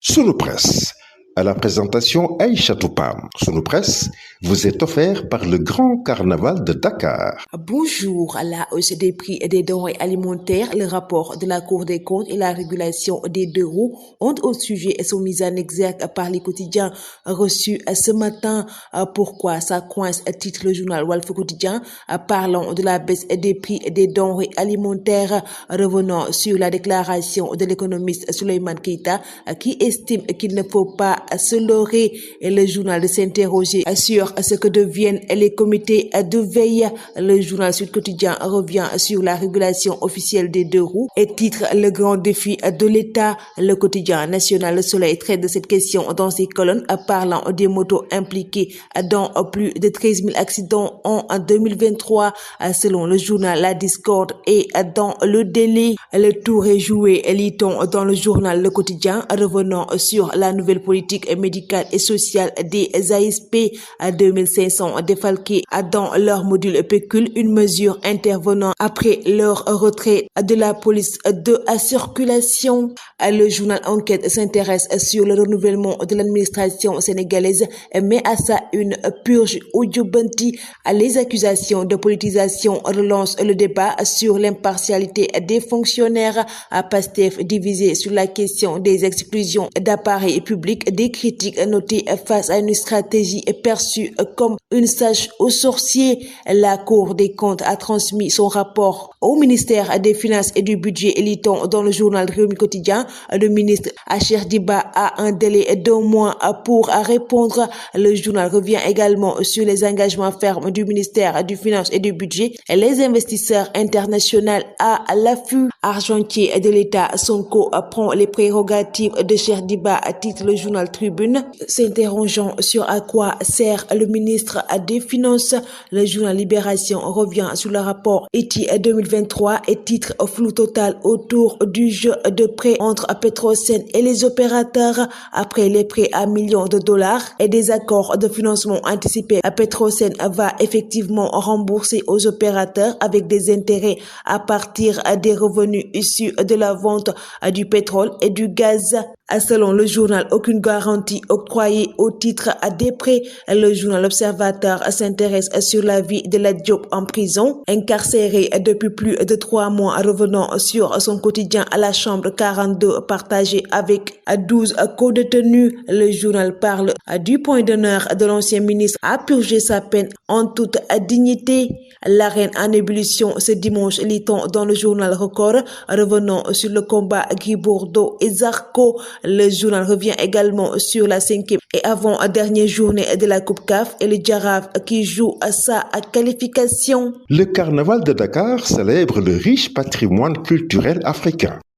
Sunu Presse, à la présentation Aïcha Toupam. Sunu Presse vous est offert par le Grand Carnaval de Dakar. Bonjour. À la hausse des prix des denrées alimentaires, le rapport de la Cour des comptes et la régulation des deux roues ont au sujet sont mis en exergue par les quotidiens reçus ce matin. Pourquoi ça coince, titre le journal Walf Quotidien, parlant de la baisse des prix des denrées alimentaires, revenant sur la déclaration de l'économiste Souleymane Keita qui estime qu'il ne faut pas se leurrer. Et le journal s'interroger sur ce que deviennent les comités de veille. Le journal Sud Quotidien revient sur la régulation officielle des deux roues et titre le grand défi de l'État. Le quotidien national Le Soleil traite de cette question dans ses colonnes, parlant des motos impliquées dans plus de 13 000 accidents en 2023. Selon le journal, la discorde est dans le délai. Le tour est joué, lit-on dans le journal Le Quotidien, revenant sur la nouvelle politique médicale et sociale des ASP à 2500 défalqués dans leur module pécule, une mesure intervenant après leur retrait de la police de circulation. Le journal Enquête s'intéresse sur le renouvellement de l'administration sénégalaise, mais à ça une purge au Djobanti. Les accusations de politisation relancent le débat sur l'impartialité des fonctionnaires. À Pastef divisé sur la question des exclusions d'appareils publics, des critiques notées face à une stratégie perçue comme une sage aux sorciers. La Cour des comptes a transmis son rapport au ministère des Finances et du Budget, lit-on dans le journal Rewmi Quotidien. Le ministre Cheikh Diba a un délai d'1 mois pour répondre. Le journal revient également sur les engagements fermes du ministère du Finances et du Budget. Les investisseurs internationaux à l'affût. Argentier de l'État, Sonko prend les prérogatives de Cheikh Diba, titre le journal Tribune. S'interrogeant sur à quoi sert le ministre des Finances, le journal Libération revient sur le rapport ETI 2023 et titre flou total autour du jeu de prêt entre Petrosen et les opérateurs. Après les prêts à millions de dollars et des accords de financement anticipés, Petrosen va effectivement rembourser aux opérateurs avec des intérêts à partir des revenus issus de la vente du pétrole et du gaz. Selon le journal, aucune garantie octroyée au titre des prêts. Le journal Observateur s'intéresse sur la vie de Lat Diop en prison. Incarcéré depuis plus de 3 mois, revenant sur son quotidien à la chambre 42 partagé avec 12 co-détenus. Le journal parle du point d'honneur de l'ancien ministre à purger sa peine en toute dignité. L'arène en ébullition ce dimanche, lit-on dans le journal Record, revenant sur le combat Gris Bordeaux et Zarco. Le journal revient également sur la 5e et avant-dernière journée de la Coupe CAF et le Jaraaf qui joue à sa qualification. Le Carnaval de Dakar célèbre le riche patrimoine culturel africain.